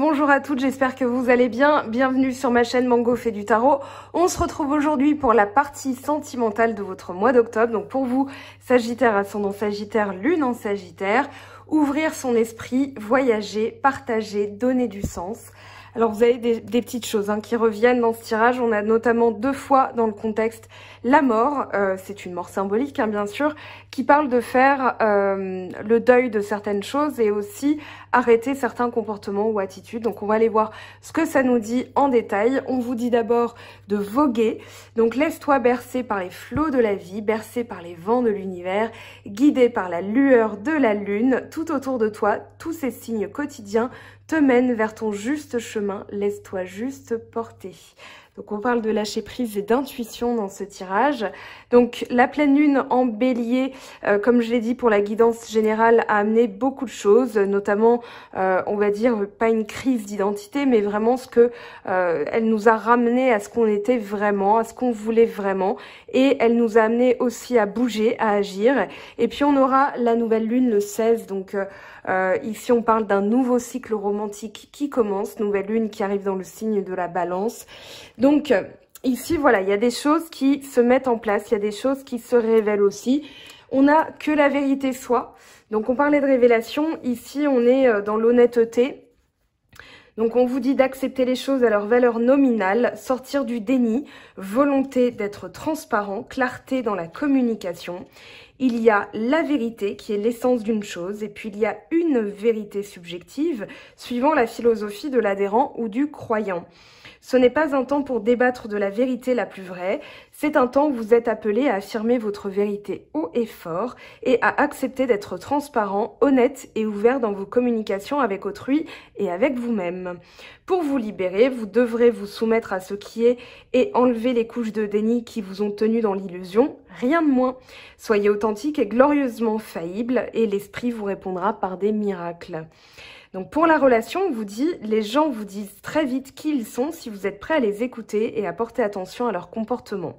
bonjour à toutes, j'espère que vous allez bien. Bienvenue sur ma chaîne Mango fait du tarot. On se retrouve aujourd'hui pour la partie sentimentale de votre mois d'octobre. Donc pour vous, Sagittaire, ascendant Sagittaire, Lune en Sagittaire, ouvrir son esprit, voyager, partager, donner du sens. Alors vous avez des petites choses qui reviennent dans ce tirage. On a notamment deux fois dans le contexte la mort, c'est une mort symbolique bien sûr, qui parle de faire le deuil de certaines choses et aussi arrêter certains comportements ou attitudes. Donc on va aller voir ce que ça nous dit en détail. On vous dit d'abord de voguer, donc laisse-toi bercer par les flots de la vie, bercer par les vents de l'univers, guidé par la lueur de la lune, tout autour de toi, tous ces signes quotidiens te mènent vers ton juste chemin, laisse-toi juste porter. Donc on parle de lâcher prise et d'intuition dans ce tirage. Donc la pleine lune en bélier, comme je l'ai dit pour la guidance générale, a amené beaucoup de choses, notamment, on va dire, pas une crise d'identité, mais vraiment ce que elle nous a ramené à ce qu'on était vraiment, à ce qu'on voulait vraiment. Et elle nous a amené aussi à bouger, à agir. Et puis on aura la nouvelle lune le 16, donc ici on parle d'un nouveau cycle romantique qui commence, nouvelle lune qui arrive dans le signe de la balance. Donc ici voilà, il y a des choses qui se mettent en place, il y a des choses qui se révèlent aussi. On a que la vérité soit. Donc on parlait de révélation, ici on est dans l'honnêteté. Donc on vous dit d'accepter les choses à leur valeur nominale, sortir du déni, volonté d'être transparent, clarté dans la communication. Il y a la vérité qui est l'essence d'une chose et puis il y a une vérité subjective suivant la philosophie de l'adhérent ou du croyant. Ce n'est pas un temps pour débattre de la vérité la plus vraie, c'est un temps où vous êtes appelé à affirmer votre vérité haut et fort et à accepter d'être transparent, honnête et ouvert dans vos communications avec autrui et avec vous-même. Pour vous libérer, vous devrez vous soumettre à ce qui est et enlever les couches de déni qui vous ont tenu dans l'illusion, rien de moins. Soyez authentique et glorieusement faillible et l'esprit vous répondra par des miracles. Donc pour la relation, on vous dit, les gens vous disent très vite qui ils sont si vous êtes prêt à les écouter et à porter attention à leur comportement.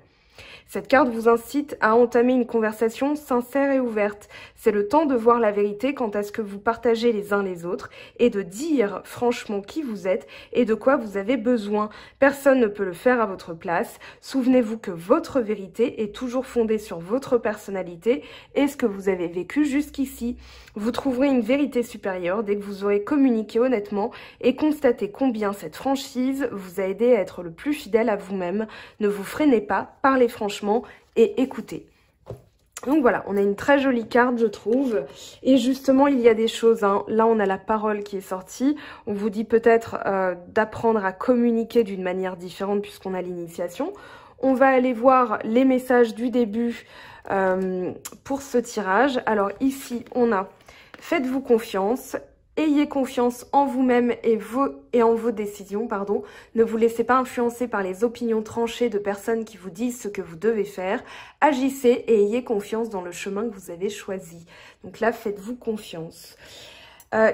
Cette carte vous incite à entamer une conversation sincère et ouverte. C'est le temps de voir la vérité quant à ce que vous partagez les uns les autres et de dire franchement qui vous êtes et de quoi vous avez besoin. Personne ne peut le faire à votre place. Souvenez-vous que votre vérité est toujours fondée sur votre personnalité et ce que vous avez vécu jusqu'ici. Vous trouverez une vérité supérieure dès que vous aurez communiqué honnêtement et constaté combien cette franchise vous a aidé à être le plus fidèle à vous-même. Ne vous freinez pas, parlez franchement et écoutez. Donc voilà, on a une très jolie carte je trouve et justement il y a des choses, là on a la parole qui est sortie, on vous dit peut-être d'apprendre à communiquer d'une manière différente puisqu'on a l'initiation. On va aller voir les messages du début pour ce tirage. Alors ici on a « Faites-vous confiance ». Ayez confiance en vous-même et en vos décisions, pardon. Ne vous laissez pas influencer par les opinions tranchées de personnes qui vous disent ce que vous devez faire. Agissez et ayez confiance dans le chemin que vous avez choisi. Donc là, faites-vous confiance.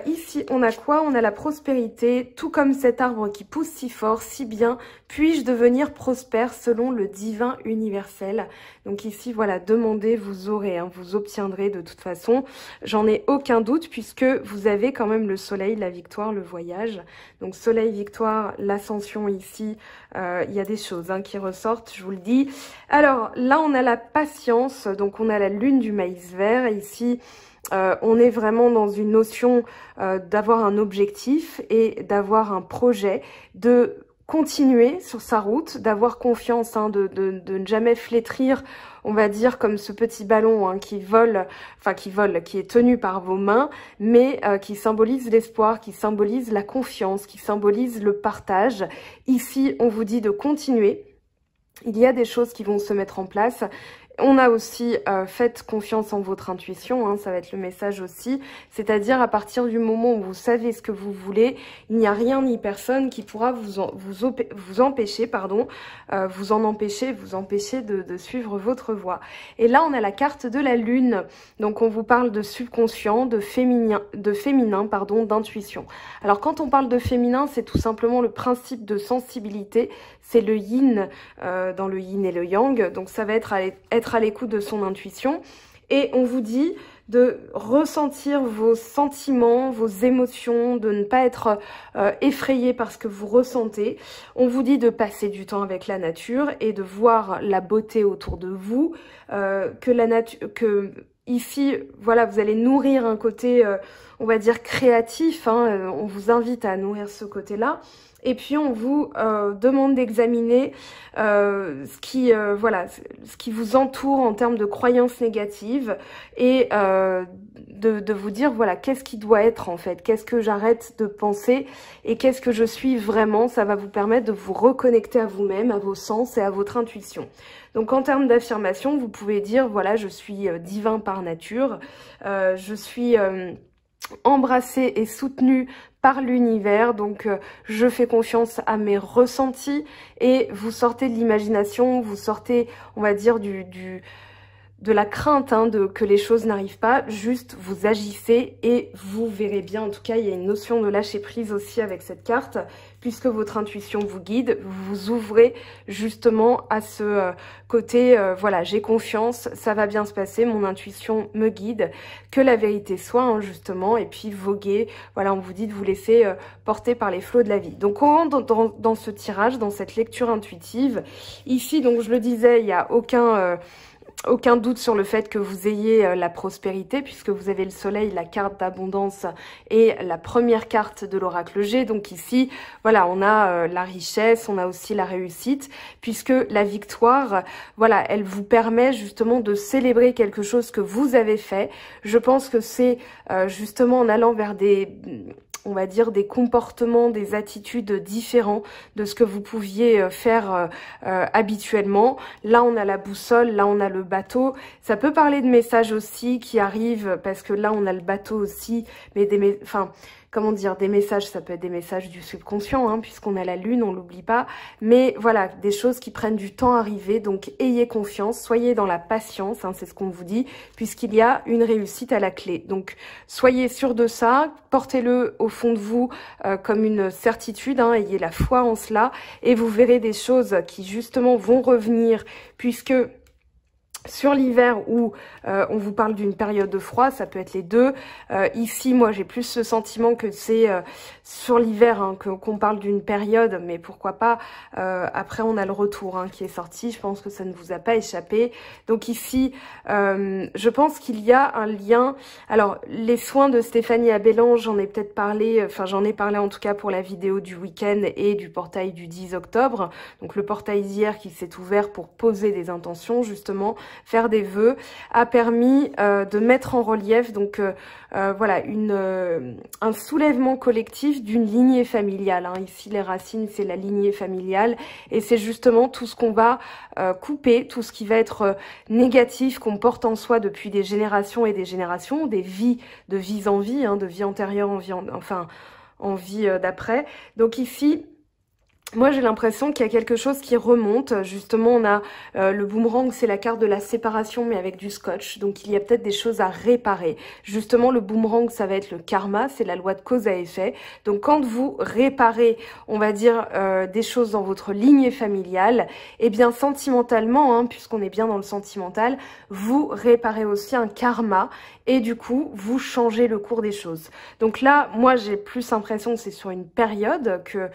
Ici, on a quoi? On a la prospérité, tout comme cet arbre qui pousse si fort, si bien, puis-je devenir prospère selon le divin universel. Donc ici, voilà, demandez, vous aurez, vous obtiendrez de toute façon. J'en ai aucun doute puisque vous avez quand même le soleil, la victoire, le voyage. Donc soleil, victoire, l'ascension ici, il y a des choses qui ressortent, je vous le dis. Alors là, on a la patience, donc on a la lune du maïs vert ici. On est vraiment dans une notion d'avoir un objectif et d'avoir un projet, de continuer sur sa route, d'avoir confiance, de ne jamais flétrir, on va dire comme ce petit ballon qui vole, qui est tenu par vos mains, mais qui symbolise l'espoir, qui symbolise la confiance, qui symbolise le partage. Ici, on vous dit de continuer. Il y a des choses qui vont se mettre en place. On a aussi faites confiance en votre intuition, ça va être le message aussi, c'est-à-dire à partir du moment où vous savez ce que vous voulez, il n'y a rien ni personne qui pourra vous empêcher de suivre votre voie. Et là, on a la carte de la lune, donc on vous parle de subconscient, de féminin, d'intuition. Alors quand on parle de féminin, c'est tout simplement le principe de sensibilité, c'est le yin dans le yin et le yang, donc ça va être à l'écoute de son intuition Et on vous dit de ressentir vos sentiments, vos émotions, de ne pas être effrayé par ce que vous ressentez. On vous dit de passer du temps avec la nature et de voir la beauté autour de vous, que ici, voilà, vous allez nourrir un côté, on va dire, créatif, hein, on vous invite à nourrir ce côté-là. Et puis on vous demande d'examiner ce qui vous entoure en termes de croyances négatives et de vous dire voilà qu'est-ce qui doit être en fait, qu'est-ce que j'arrête de penser et qu'est-ce que je suis vraiment. Ça va vous permettre de vous reconnecter à vous-même, à vos sens et à votre intuition. Donc en termes d'affirmation, vous pouvez dire voilà je suis divin par nature, je suis embrassé et soutenu par l'univers, donc je fais confiance à mes ressentis et vous sortez de l'imagination, vous sortez, on va dire, de la crainte hein, que les choses n'arrivent pas, juste vous agissez et vous verrez bien, en tout cas il y a une notion de lâcher prise aussi avec cette carte, puisque votre intuition vous guide, vous vous ouvrez justement à ce côté, voilà, j'ai confiance, ça va bien se passer, mon intuition me guide, que la vérité soit hein, justement, et puis voguer, voilà, on vous dit de vous laisser porter par les flots de la vie. Donc on rentre dans ce tirage, dans cette lecture intuitive. Ici, donc je le disais, il n'y a aucun doute sur le fait que vous ayez la prospérité puisque vous avez le soleil, la carte d'abondance et la première carte de l'oracle G. Donc ici, voilà, on a la richesse, on a aussi la réussite puisque la victoire, voilà, elle vous permet justement de célébrer quelque chose que vous avez fait. Je pense que c'est justement en allant vers on va dire des comportements, des attitudes différents de ce que vous pouviez faire habituellement. Là, on a la boussole, là, on a le bateau. Ça peut parler de messages aussi qui arrivent parce que là, on a le bateau aussi, mais comment dire, des messages, ça peut être des messages du subconscient, hein, puisqu'on a la lune, on l'oublie pas. Mais voilà, des choses qui prennent du temps à arriver, donc ayez confiance, soyez dans la patience, hein, c'est ce qu'on vous dit, puisqu'il y a une réussite à la clé. Donc soyez sûr de ça, portez-le au fond de vous comme une certitude, hein, ayez la foi en cela, et vous verrez des choses qui justement vont revenir, puisque sur l'hiver où on vous parle d'une période de froid, ça peut être les deux. Ici, moi, j'ai plus ce sentiment que c'est sur l'hiver hein, qu'on parle d'une période, mais pourquoi pas. Après, on a le retour hein, qui est sorti. Je pense que ça ne vous a pas échappé. Donc ici, je pense qu'il y a un lien. Alors, les soins de Stéphanie Abellan, j'en ai peut-être parlé, enfin j'en ai parlé en tout cas pour la vidéo du week-end et du portail du 10 octobre. Donc le portail d'hier qui s'est ouvert pour poser des intentions, justement, faire des vœux, a permis de mettre en relief donc voilà un soulèvement collectif d'une lignée familiale. Hein. Ici les racines c'est la lignée familiale et c'est justement tout ce qu'on va couper, tout ce qui va être négatif qu'on porte en soi depuis des générations et des générations, des vies de vie en vie, hein, de vie antérieure en vie d'après. Donc ici moi, j'ai l'impression qu'il y a quelque chose qui remonte. Justement, on a le boomerang, c'est la carte de la séparation, mais avec du scotch. Donc, il y a peut-être des choses à réparer. Justement, le boomerang, ça va être le karma, c'est la loi de cause à effet. Donc, quand vous réparez, on va dire, des choses dans votre lignée familiale, eh bien, sentimentalement, hein, puisqu'on est bien dans le sentimental, vous réparez aussi un karma. Et du coup, vous changez le cours des choses. Donc là, moi, j'ai plus l'impression que c'est sur une période que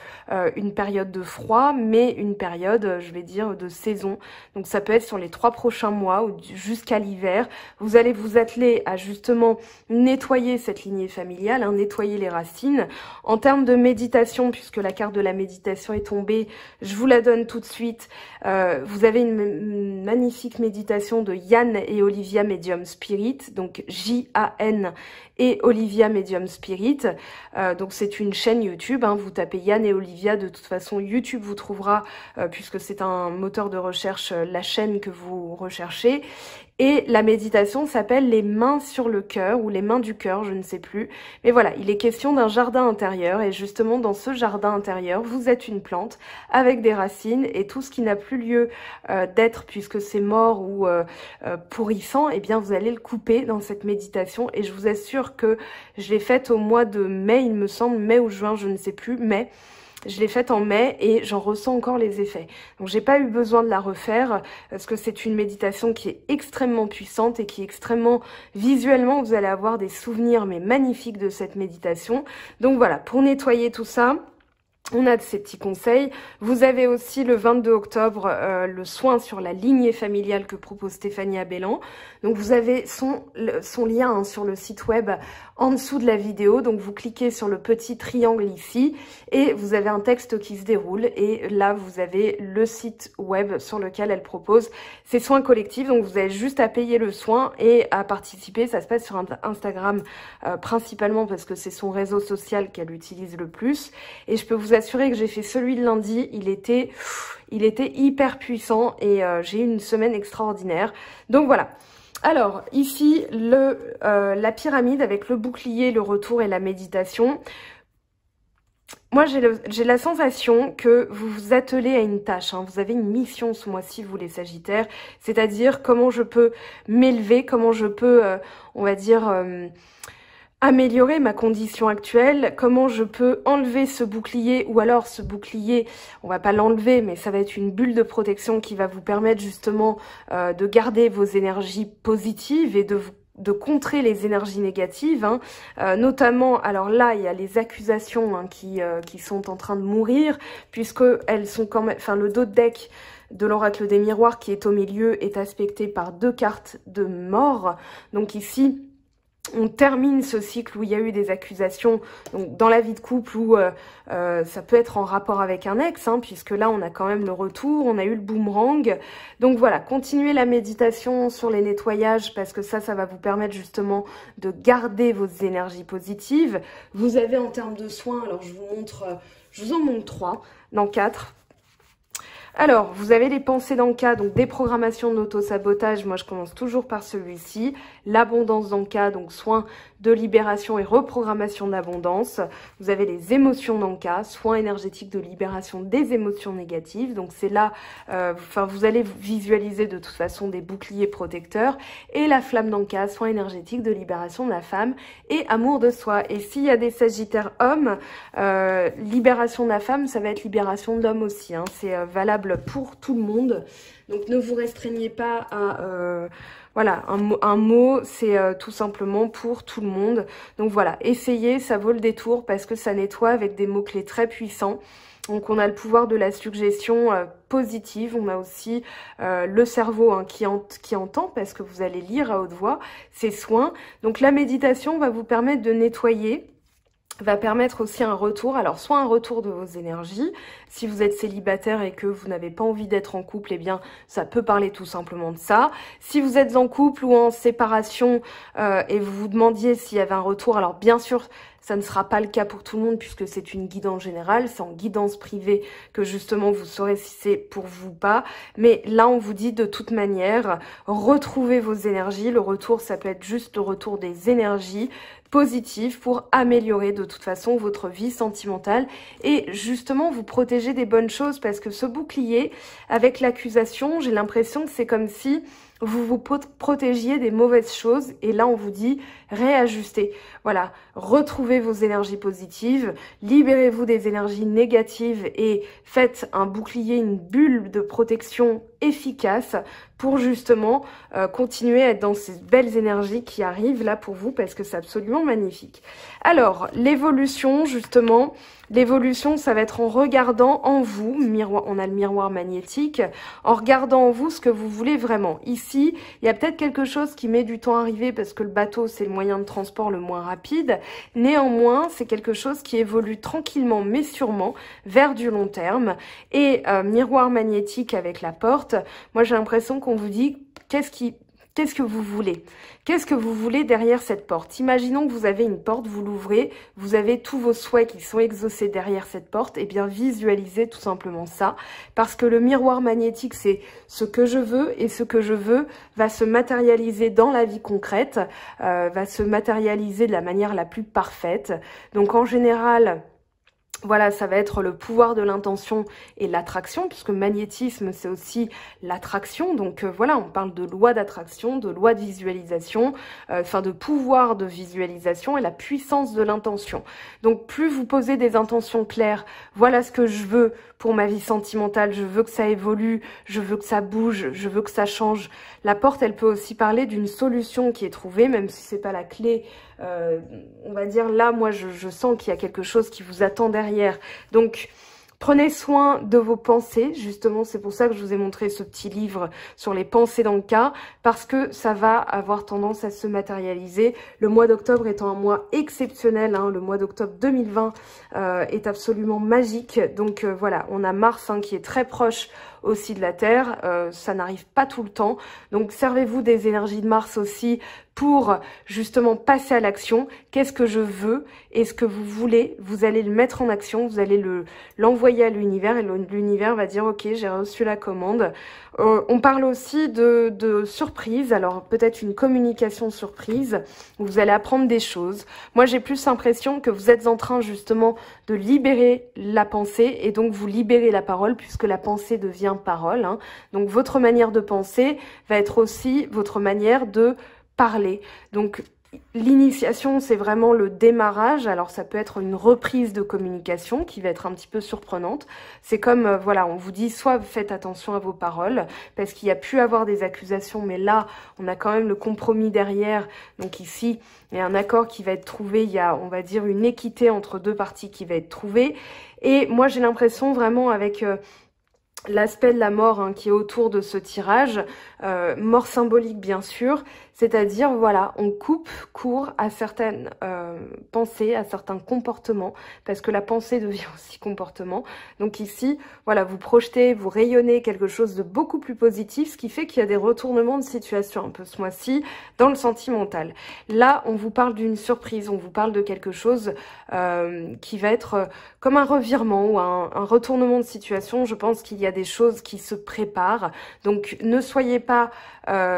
une période de froid, mais une période, je vais dire, de saison. Donc ça peut être sur les 3 prochains mois ou jusqu'à l'hiver. Vous allez vous atteler à justement nettoyer cette lignée familiale, hein, nettoyer les racines. En termes de méditation, puisque la carte de la méditation est tombée, je vous la donne tout de suite. Vous avez une magnifique méditation de Yann et Olivia Medium Spirit, donc J-A-N et Olivia Medium Spirit. Donc c'est une chaîne YouTube, hein, vous tapez Yann et Olivia, de toute façon YouTube vous trouvera, puisque c'est un moteur de recherche, la chaîne que vous recherchez. Et la méditation s'appelle les mains sur le cœur ou les mains du cœur, je ne sais plus. Mais voilà, il est question d'un jardin intérieur et justement dans ce jardin intérieur, vous êtes une plante avec des racines et tout ce qui n'a plus lieu d'être puisque c'est mort ou pourrissant, eh bien vous allez le couper dans cette méditation et je vous assure que je l'ai faite au mois de mai, il me semble, mai ou juin, je ne sais plus, mais Je l'ai faite en mai et j'en ressens encore les effets. Donc j'ai pas eu besoin de la refaire parce que c'est une méditation qui est extrêmement puissante et qui est extrêmement visuellement, vous allez avoir des souvenirs mais magnifiques de cette méditation. Donc voilà, pour nettoyer tout ça, on a de ces petits conseils. Vous avez aussi le 22 octobre le soin sur la lignée familiale que propose Stéphanie Abellan. Donc vous avez son lien hein, sur le site web en dessous de la vidéo. Donc vous cliquez sur le petit triangle ici et vous avez un texte qui se déroule. Et là vous avez le site web sur lequel elle propose ses soins collectifs. Donc vous avez juste à payer le soin et à participer. Ça se passe sur Instagram principalement parce que c'est son réseau social qu'elle utilise le plus. Et je peux vous assurer que j'ai fait celui de lundi. Il était hyper puissant et j'ai eu une semaine extraordinaire. Donc voilà. Alors, ici, la pyramide avec le bouclier, le retour et la méditation. Moi, j'ai la sensation que vous vous attelez à une tâche. Hein. Vous avez une mission ce mois-ci, vous les Sagittaires. C'est-à-dire comment je peux m'élever, comment je peux, on va dire... améliorer ma condition actuelle, comment je peux enlever ce bouclier ou alors ce bouclier, on va pas l'enlever mais ça va être une bulle de protection qui va vous permettre justement de garder vos énergies positives et de contrer les énergies négatives, hein. Notamment, alors là, il y a les accusations hein, qui sont en train de mourir, puisque elles sont quand même, enfin le dos de deck de l'oracle des miroirs qui est au milieu est aspecté par 2 cartes de mort. Donc ici, on termine ce cycle où il y a eu des accusations donc dans la vie de couple où ça peut être en rapport avec un ex, hein, puisque là on a quand même le retour, on a eu le boomerang. Donc voilà, continuez la méditation sur les nettoyages parce que ça va vous permettre justement de garder vos énergies positives. Vous avez en termes de soins, alors je vous en montre 3, non 4. Alors, vous avez les pensées d'Anka, donc déprogrammation de l'auto-sabotage. Moi, je commence toujours par celui-ci. L'abondance d'Anka, donc soins de libération et reprogrammation d'abondance. Vous avez les émotions d'Anka, soins énergétiques de libération des émotions négatives. Donc, c'est là, vous allez visualiser de toute façon des boucliers protecteurs. Et la flamme d'Anka, soins énergétiques de libération de la femme et amour de soi. Et s'il y a des Sagittaires hommes, libération de la femme, ça va être libération de l'homme aussi. Hein. C'est valable pour tout le monde, donc ne vous restreignez pas à voilà, un mot, c'est tout simplement pour tout le monde. Donc voilà, essayez, ça vaut le détour parce que ça nettoie avec des mots-clés très puissants. Donc on a le pouvoir de la suggestion positive, on a aussi le cerveau hein, qui entend parce que vous allez lire à haute voix ces soins. Donc la méditation va vous permettre de nettoyer, va permettre aussi un retour, alors soit un retour de vos énergies, si vous êtes célibataire et que vous n'avez pas envie d'être en couple, eh bien ça peut parler tout simplement de ça. Si vous êtes en couple ou en séparation et vous vous demandiez s'il y avait un retour, alors bien sûr ça ne sera pas le cas pour tout le monde puisque c'est une guidance générale, c'est en guidance privée que justement vous saurez si c'est pour vous ou pas. Mais là on vous dit de toute manière, retrouvez vos énergies, le retour ça peut être juste le retour des énergies positives pour améliorer de toute façon votre vie sentimentale et justement vous protéger des bonnes choses parce que ce bouclier avec l'accusation, j'ai l'impression que c'est comme si vous vous protégiez des mauvaises choses et là on vous dit réajuster. Voilà, retrouvez vos énergies positives, libérez-vous des énergies négatives et faites un bouclier, une bulle de protection efficace pour justement continuer à être dans ces belles énergies qui arrivent là pour vous parce que c'est absolument magnifique. Alors, l'évolution justement, l'évolution ça va être en regardant en vous, miroir, on a le miroir magnétique, en regardant en vous ce que vous voulez vraiment. Ici, il y a peut-être quelque chose qui met du temps à arriver parce que le bateau c'est le moyen de transport le moins rapide. Néanmoins, c'est quelque chose qui évolue tranquillement mais sûrement vers du long terme. Et miroir magnétique avec la porte, moi j'ai l'impression qu'on vous dit qu'est-ce que vous voulez? Qu'est-ce que vous voulez derrière cette porte? Imaginons que vous avez une porte, vous l'ouvrez, vous avez tous vos souhaits qui sont exaucés derrière cette porte, et bien visualisez tout simplement ça, parce que le miroir magnétique c'est ce que je veux, et ce que je veux va se matérialiser dans la vie concrète, va se matérialiser de la manière la plus parfaite. Donc en général, Voilà, ça va être le pouvoir de l'intention et l'attraction, puisque magnétisme, c'est aussi l'attraction. Donc voilà, on parle de loi d'attraction, de loi de visualisation, enfin de pouvoir de visualisation et la puissance de l'intention. Donc plus vous posez des intentions claires, voilà ce que je veux pour ma vie sentimentale, je veux que ça évolue, je veux que ça bouge, je veux que ça change. La porte, elle peut aussi parler d'une solution qui est trouvée, même si c'est pas la clé. On va dire là, moi je sens qu'il y a quelque chose qui vous attend derrière. Donc prenez soin de vos pensées, justement c'est pour ça que je vous ai montré ce petit livre sur les pensées dans le cas, parce que ça va avoir tendance à se matérialiser. Le mois d'octobre étant un mois exceptionnel, hein, le mois d'octobre 2020 est absolument magique. Donc voilà, on a Mars qui est très proche aussi de la Terre, ça n'arrive pas tout le temps. Donc servez-vous des énergies de Mars aussi pour justement passer à l'action. Qu'est-ce que je veux et ce que vous voulez, vous allez le mettre en action, vous allez l'envoyer à l'univers et l'univers va dire ok, j'ai reçu la commande. On parle aussi de surprise, alors peut-être une communication surprise où vous allez apprendre des choses. Moi j'ai plus l'impression que vous êtes en train justement de libérer la pensée et donc vous libérez la parole puisque la pensée devient parole. Hein. Donc votre manière de penser va être aussi votre manière de parler. Donc l'initiation, c'est vraiment le démarrage. Alors ça peut être une reprise de communication qui va être un petit peu surprenante. C'est comme, voilà, on vous dit soit faites attention à vos paroles parce qu'il y a pu avoir des accusations, mais là, on a quand même le compromis derrière. Donc ici, il y a un accord qui va être trouvé. Il y a, on va dire, une équité entre deux parties qui va être trouvée. Et moi, j'ai l'impression vraiment avec l'aspect de la mort qui est autour de ce tirage, mort symbolique bien sûr, c'est-à-dire voilà, on coupe court à certaines pensées, à certains comportements, parce que la pensée devient aussi comportement. Donc ici, voilà, vous projetez, vous rayonnez quelque chose de beaucoup plus positif, ce qui fait qu'il y a des retournements de situation un peu ce mois-ci dans le sentimental. Là, on vous parle d'une surprise, on vous parle de quelque chose qui va être comme un revirement ou un retournement de situation. Je pense qu'il y a des choses qui se préparent. Donc ne soyez pas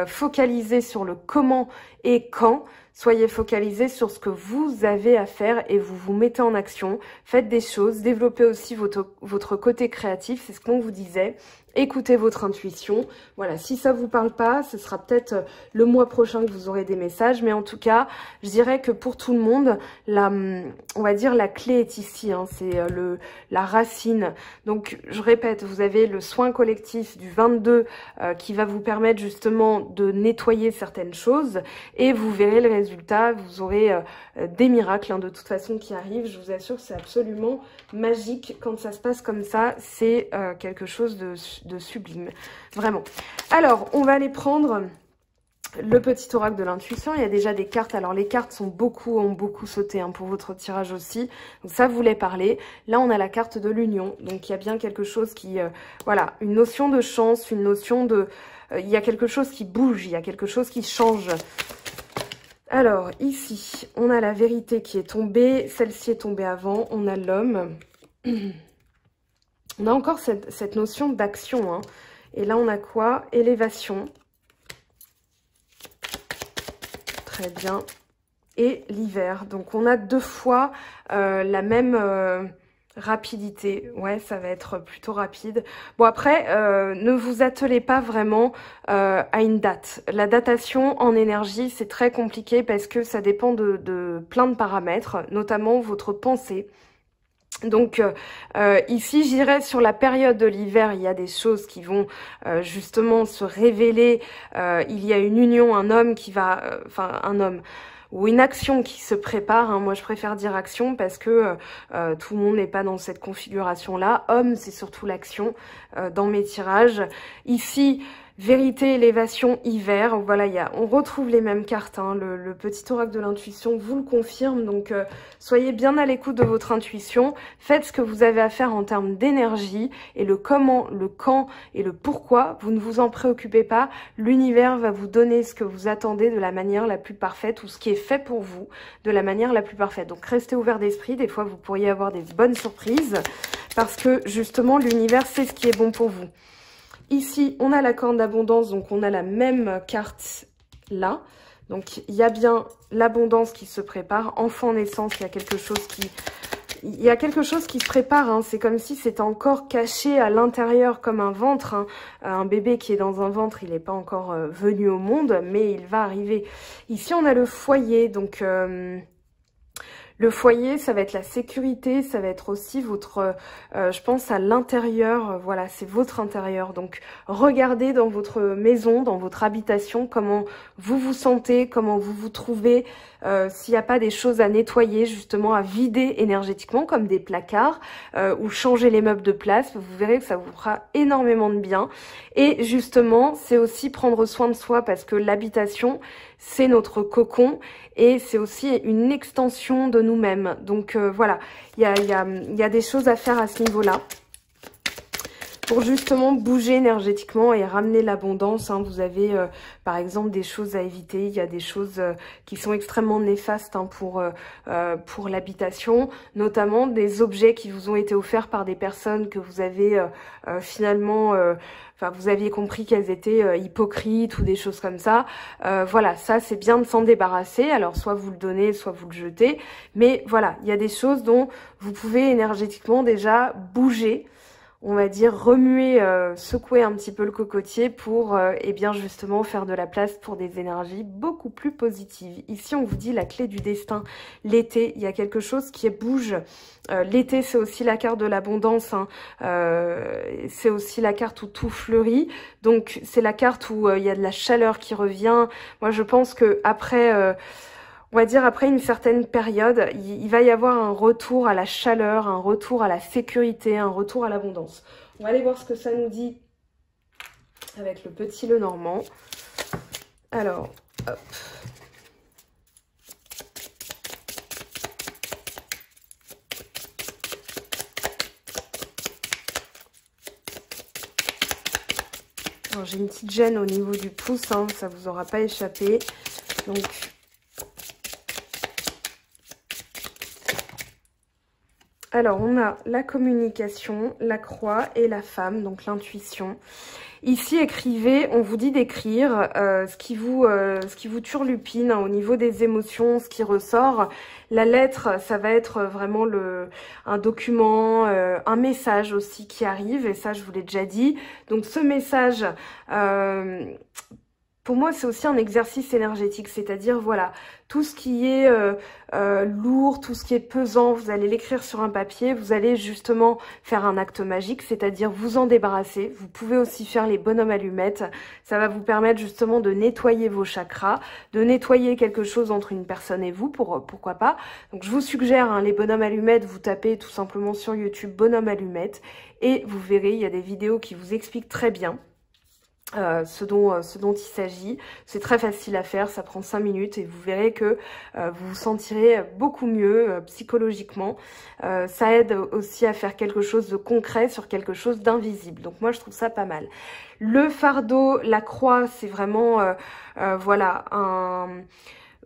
focalisés sur le comment et quand. Soyez focalisés sur ce que vous avez à faire et vous vous mettez en action. Faites des choses, développez aussi votre côté créatif, c'est ce qu'on vous disait. Écoutez votre intuition. Voilà, si ça vous parle pas, ce sera peut-être le mois prochain que vous aurez des messages. Mais en tout cas, je dirais que pour tout le monde, on va dire la clé est ici. Hein, c'est la racine. Donc, je répète, vous avez le soin collectif du 22 qui va vous permettre justement de nettoyer certaines choses. Et vous verrez le résultat. Vous aurez des miracles de toute façon qui arrivent. Je vous assure, c'est absolument magique quand ça se passe comme ça. C'est quelque chose de sublime, vraiment. Alors, on va aller prendre le petit oracle de l'intuition. Il y a déjà des cartes. Alors, les cartes ont beaucoup sauté pour votre tirage aussi. Donc, ça voulait parler. Là, on a la carte de l'union. Donc, il y a bien quelque chose qui... voilà, une notion de chance, une notion de... il y a quelque chose qui bouge, il y a quelque chose qui change. Alors, ici, on a la vérité qui est tombée. Celle-ci est tombée avant. On a l'homme. On a encore cette notion d'action. Hein. Et là, on a quoi? Élévation. Très bien. Et l'hiver. Donc, on a deux fois la même rapidité. Ouais, ça va être plutôt rapide. Bon, après, ne vous attelez pas vraiment à une date. La datation en énergie, c'est très compliqué parce que ça dépend de plein de paramètres, notamment votre pensée. Donc ici, j'irai sur la période de l'hiver, il y a des choses qui vont justement se révéler. Il y a une union, un homme qui va... enfin, un homme ou une action qui se prépare. Hein. Moi, je préfère dire action parce que tout le monde n'est pas dans cette configuration-là. Homme, c'est surtout l'action dans mes tirages. Ici... Vérité, élévation, hiver. Voilà, on retrouve les mêmes cartes. Hein. Le petit oracle de l'intuition vous le confirme. Donc, soyez bien à l'écoute de votre intuition. Faites ce que vous avez à faire en termes d'énergie. Et le comment, le quand et le pourquoi, vous ne vous en préoccupez pas. L'univers va vous donner ce que vous attendez de la manière la plus parfaite ou ce qui est fait pour vous de la manière la plus parfaite. Donc, restez ouvert d'esprit. Des fois, vous pourriez avoir des bonnes surprises parce que, justement, l'univers sait ce qui est bon pour vous. Ici, on a la corne d'abondance, donc on a la même carte là. Donc, il y a bien l'abondance qui se prépare. Enfant, naissance, il y a quelque chose qui il y a quelque chose qui se prépare, hein. C'est comme si c'était encore caché à l'intérieur comme un ventre, hein. Un bébé qui est dans un ventre, il n'est pas encore venu au monde, mais il va arriver. Ici, on a le foyer, donc le foyer, ça va être la sécurité, ça va être aussi votre, je pense à l'intérieur, voilà, c'est votre intérieur. Donc, regardez dans votre maison, dans votre habitation, comment vous vous sentez, comment vous vous trouvez, s'il n'y a pas des choses à nettoyer, justement, à vider énergétiquement, comme des placards, ou changer les meubles de place, vous verrez que ça vous fera énormément de bien. Et justement, c'est aussi prendre soin de soi, parce que l'habitation, c'est notre cocon, et c'est aussi une extension de nous-mêmes. Donc voilà, il y a des choses à faire à ce niveau-là pour justement bouger énergétiquement et ramener l'abondance, hein. Vous avez par exemple des choses à éviter, il y a des choses qui sont extrêmement néfastes, hein, pour l'habitation, notamment des objets qui vous ont été offerts par des personnes que vous avez finalement... Enfin, vous aviez compris qu'elles étaient hypocrites ou des choses comme ça. Voilà, ça c'est bien de s'en débarrasser. Alors soit vous le donnez, soit vous le jetez. Mais voilà, il y a des choses dont vous pouvez énergétiquement déjà bouger, on va dire remuer, secouer un petit peu le cocotier pour eh bien justement faire de la place pour des énergies beaucoup plus positives. Ici on vous dit la clé du destin, l'été, il y a quelque chose qui bouge. L'été c'est aussi la carte de l'abondance, hein. C'est aussi la carte où tout fleurit, donc c'est la carte où il y a de la chaleur qui revient. Moi je pense que après... on va dire après une certaine période, il va y avoir un retour à la chaleur, un retour à la sécurité, un retour à l'abondance. On va aller voir ce que ça nous dit avec le petit Lenormand. Alors, hop. J'ai une petite gêne au niveau du pouce, hein, ça vous aura pas échappé. Donc... Alors, on a la communication, la croix et la femme, donc l'intuition. Ici, écrivez, on vous dit d'écrire ce qui vous turlupine, hein, au niveau des émotions, ce qui ressort. La lettre, ça va être vraiment un document, un message aussi qui arrive, et ça, je vous l'ai déjà dit. Donc, ce message... pour moi, c'est aussi un exercice énergétique, c'est-à-dire, voilà, tout ce qui est lourd, tout ce qui est pesant, vous allez l'écrire sur un papier, vous allez justement faire un acte magique, c'est-à-dire vous en débarrasser. Vous pouvez aussi faire les bonhommes allumettes, ça va vous permettre justement de nettoyer vos chakras, de nettoyer quelque chose entre une personne et vous, pourquoi pas. Donc je vous suggère, hein, les bonhommes allumettes, vous tapez tout simplement sur YouTube bonhomme allumette, et vous verrez, il y a des vidéos qui vous expliquent très bien ce dont il s'agit. C'est très facile à faire, ça prend 5 minutes et vous verrez que vous vous sentirez beaucoup mieux psychologiquement. Ça aide aussi à faire quelque chose de concret sur quelque chose d'invisible. Donc moi je trouve ça pas mal. Le fardeau, la croix, c'est vraiment voilà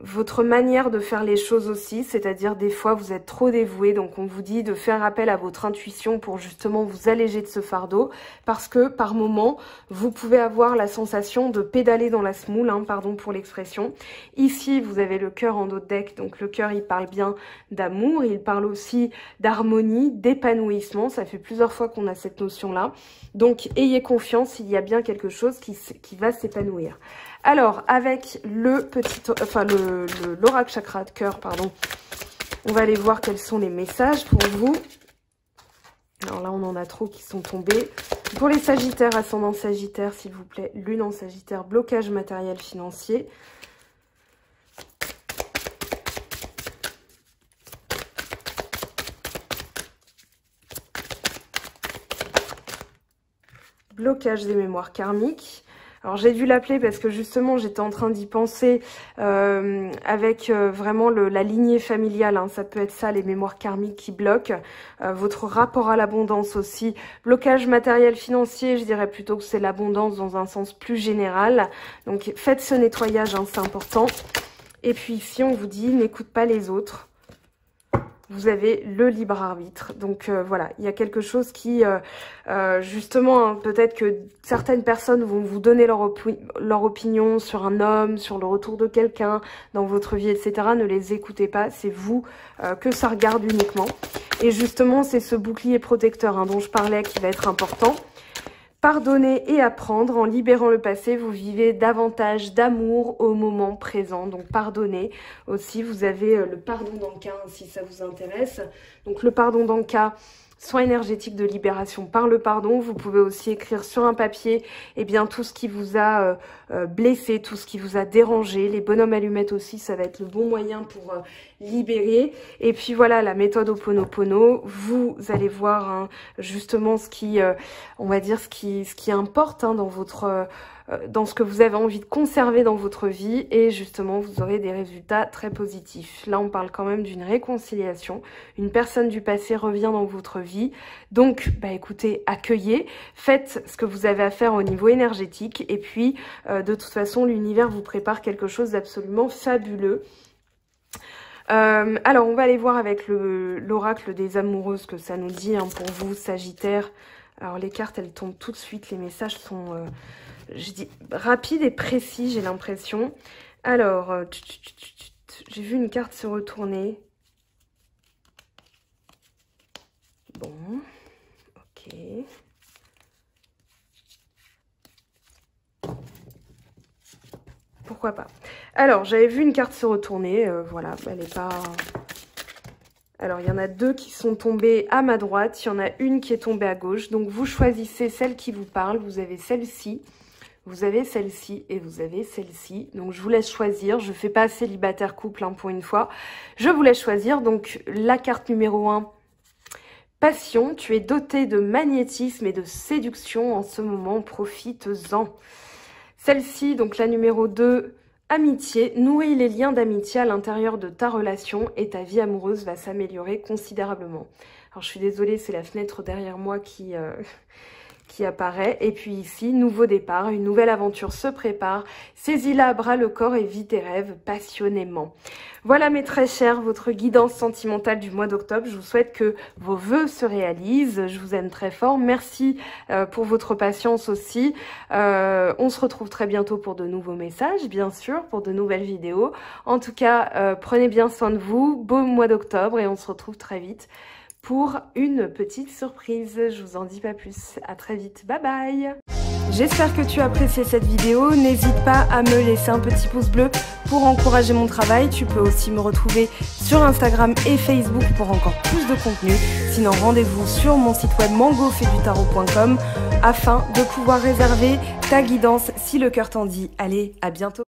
votre manière de faire les choses aussi, c'est-à-dire des fois vous êtes trop dévoué, donc on vous dit de faire appel à votre intuition pour justement vous alléger de ce fardeau, parce que par moment vous pouvez avoir la sensation de pédaler dans la semoule, hein, pardon pour l'expression. Ici vous avez le cœur en dos de deck, donc le cœur il parle bien d'amour, il parle aussi d'harmonie, d'épanouissement, ça fait plusieurs fois qu'on a cette notion-là, donc ayez confiance, il y a bien quelque chose qui va s'épanouir. Alors, avec le petit, enfin l'oracle chakra de cœur, pardon, on va aller voir quels sont les messages pour vous. Alors là, on en a trop qui sont tombés. Pour les sagittaires, ascendant sagittaire, s'il vous plaît, lune en sagittaire, blocage matériel financier. Blocage des mémoires karmiques. Alors j'ai dû l'appeler parce que justement j'étais en train d'y penser avec vraiment la lignée familiale, hein. Ça peut être ça, les mémoires karmiques qui bloquent, votre rapport à l'abondance aussi. Blocage matériel financier, je dirais plutôt que c'est l'abondance dans un sens plus général. Donc faites ce nettoyage, hein, c'est important. Et puis ici on vous dit n'écoute pas les autres. vous avez le libre arbitre. Donc voilà, il y a quelque chose qui, justement, hein, peut-être que certaines personnes vont vous donner leur opinion sur un homme, sur le retour de quelqu'un dans votre vie, etc. Ne les écoutez pas, c'est vous que ça regarde uniquement. Et justement, c'est ce bouclier protecteur hein, dont je parlais qui va être important. Pardonner et apprendre. En libérant le passé, vous vivez davantage d'amour au moment présent. Donc pardonnez aussi. Vous avez le pardon d'Anka si ça vous intéresse. Donc le pardon d'Anka, soin énergétique de libération par le pardon. Vous pouvez aussi écrire sur un papier tout ce qui vous a blessé, tout ce qui vous a dérangé. Les bonhommes allumettes aussi, ça va être le bon moyen pour libérer. Et puis voilà, la méthode Ho'oponopono. Vous allez voir hein, justement ce qui, on va dire, ce qui importe hein, dans ce que vous avez envie de conserver dans votre vie et justement vous aurez des résultats très positifs. Là on parle quand même d'une réconciliation, une personne du passé revient dans votre vie, donc écoutez, accueillez, faites ce que vous avez à faire au niveau énergétique et puis de toute façon l'univers vous prépare quelque chose d'absolument fabuleux. Alors on va aller voir avec l'oracle des amoureuses que ça nous dit hein, pour vous Sagittaire. Alors les cartes elles tombent tout de suite, les messages sont... je dis rapide et précis, j'ai l'impression. Alors, j'ai vu une carte se retourner. Bon, ok. Pourquoi pas. Alors, j'avais vu une carte se retourner. Voilà, elle n'est pas... Alors, il y en a deux qui sont tombées à ma droite. Il y en a une qui est tombée à gauche. Donc, vous choisissez celle qui vous parle. Vous avez celle-ci. Vous avez celle-ci et vous avez celle-ci. Donc, je vous laisse choisir. Je ne fais pas célibataire couple hein, pour une fois. Je vous laisse choisir. Donc, la carte numéro 1, passion. Tu es doté de magnétisme et de séduction en ce moment. Profites-en. Celle-ci, donc la numéro 2, amitié. Nourris les liens d'amitié à l'intérieur de ta relation et ta vie amoureuse va s'améliorer considérablement. Alors, je suis désolée, c'est la fenêtre derrière moi qui apparaît. Et puis ici, nouveau départ, une nouvelle aventure se prépare. Saisis-la à bras le corps et vis tes rêves passionnément. Voilà mes très chers, votre guidance sentimentale du mois d'octobre. Je vous souhaite que vos vœux se réalisent. Je vous aime très fort. Merci pour votre patience aussi. On se retrouve très bientôt pour de nouveaux messages, bien sûr, pour de nouvelles vidéos. En tout cas, prenez bien soin de vous. Beau mois d'octobre et on se retrouve très vite pour une petite surprise. Je vous en dis pas plus. À très vite. Bye bye. J'espère que tu as apprécié cette vidéo. N'hésite pas à me laisser un petit pouce bleu pour encourager mon travail. Tu peux aussi me retrouver sur Instagram et Facebook pour encore plus de contenu. Sinon, rendez-vous sur mon site web mangofedutaro.com afin de pouvoir réserver ta guidance si le cœur t'en dit. Allez, à bientôt.